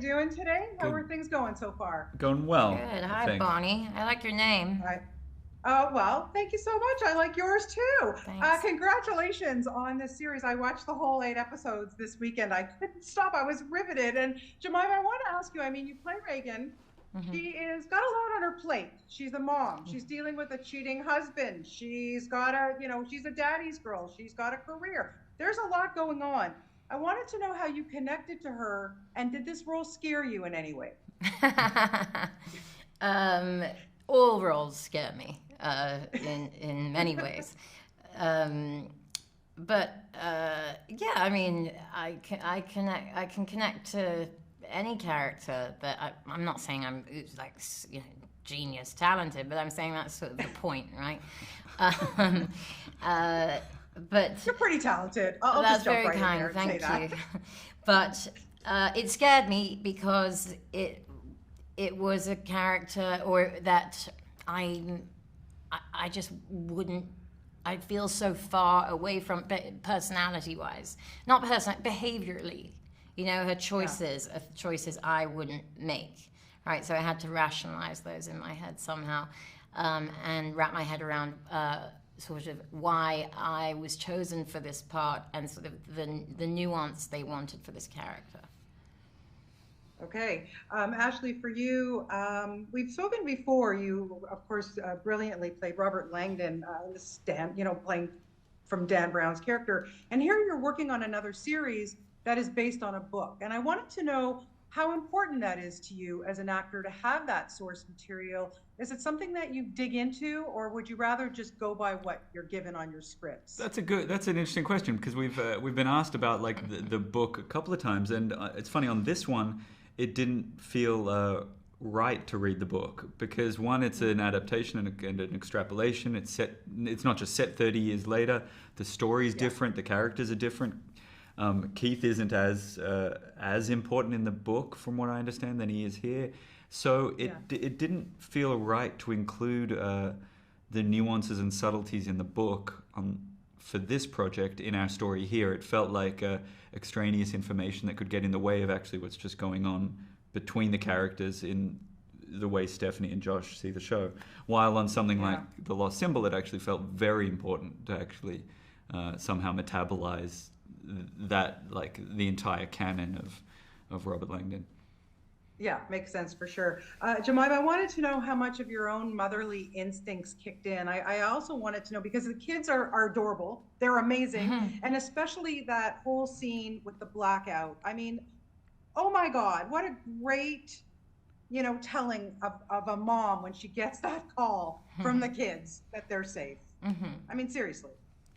you doing today? How are Good. things going so far? Going well, Good. I Hi, think. Bonnie. I like your name. All right. Well, thank you so much. I like yours too. Thanks. Congratulations on this series. I watched the whole 8 episodes this weekend. I couldn't stop. I was riveted. And Jemima, I want to ask you, I mean, you play Reagan. Hmm. She is got a lot on her plate. She's a mom. She's dealing with a cheating husband. She's a daddy's girl. She's got a career. There's a lot going on. I wanted to know how you connected to her, and did this role scare you in any way? um, all roles scare me in many ways. Um, but yeah, I mean, I can connect to any character that I'm not saying I'm like genius talented, but I'm saying that's sort of the point, right? Um, uh, but You're pretty talented. I'll that's just jump very right in kind, there and say thank that. you. But it scared me because it was a character or that I just wouldn't. I feel so far away from personality wise, not behaviorally. You know, her choices are choices I wouldn't make. Right, so I had to rationalize those in my head somehow, and wrap my head around sort of why I was chosen for this part and sort of the nuance they wanted for this character. Okay. Ashley, for you, we've spoken before. You, of course, brilliantly played Robert Langdon, playing from Dan Brown's character. And here you're working on another series that is based on a book. And I wanted to know how important that is to you as an actor to have that source material. Is it something that you dig into, or would you rather just go by what you're given on your scripts? That's an interesting question because we've been asked about like the book a couple of times, and it's funny on this one, it didn't feel right to read the book because one, it's an adaptation and an extrapolation. It's not just set 30 years later. The story is different. The characters are different. Keith isn't as important in the book, from what I understand, than he is here. So it didn't feel right to include the nuances and subtleties in the book for this project in our story here. It felt like extraneous information that could get in the way of actually what's just going on between the characters in the way Stephanie and Josh see the show. While on something like The Lost Symbol, it actually felt very important to actually somehow metabolize that, like the entire canon of Robert Langdon. Yeah, makes sense for sure. Jemima, I wanted to know how much of your own motherly instincts kicked in. I also wanted to know because the kids are adorable, they're amazing, and especially that whole scene with the blackout. I mean, oh my God, what a great, telling of a mom when she gets that call from the kids that they're safe. I mean, seriously.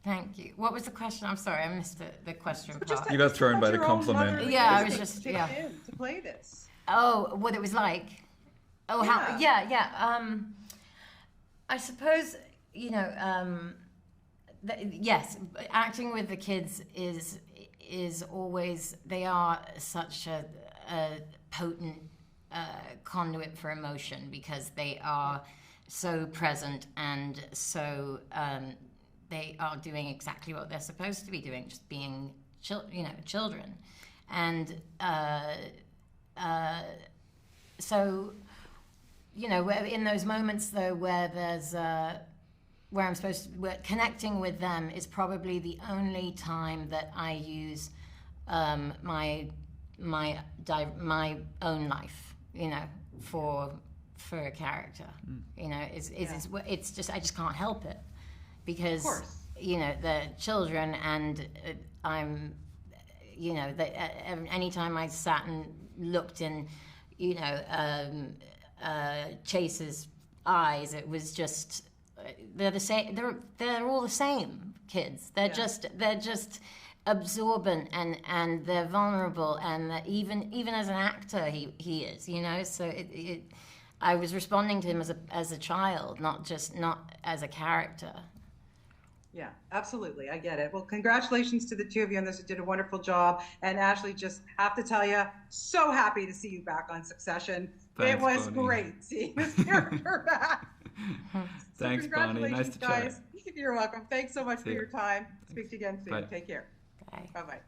Thank you. What was the question? I'm sorry, I missed the question Just part. You got thrown how by much the your own compliment. motherly Yeah, I was instincts just kicked in to play this. Oh, what it was like. Oh, how? Yeah. I suppose yes, acting with the kids is always, they are such a potent conduit for emotion because they are so present and so they are doing exactly what they're supposed to be doing, just being children, and so in those moments though where there's where I'm supposed to, where connecting with them is probably the only time that I use my own life, for a character. It's just I just can't help it because the children and I'm anytime I sat and looked in Chase's eyes, it was just they're the same. They're all the same kids. They're just absorbent and they're vulnerable, and even as an actor he is, so I was responding to him as a child, not as a character. Yeah, absolutely. I get it. Well, congratulations to the two of you on this. You did a wonderful job. And Ashley, just have to tell you, so happy to see you back on Succession. It Thanks, was Bonnie. great seeing this character back. Thanks, Bonnie. Nice to guys. chat. You're welcome. Thanks so much for See ya. your time. Speak to you again soon. Bye. Take care. Bye. Bye-bye.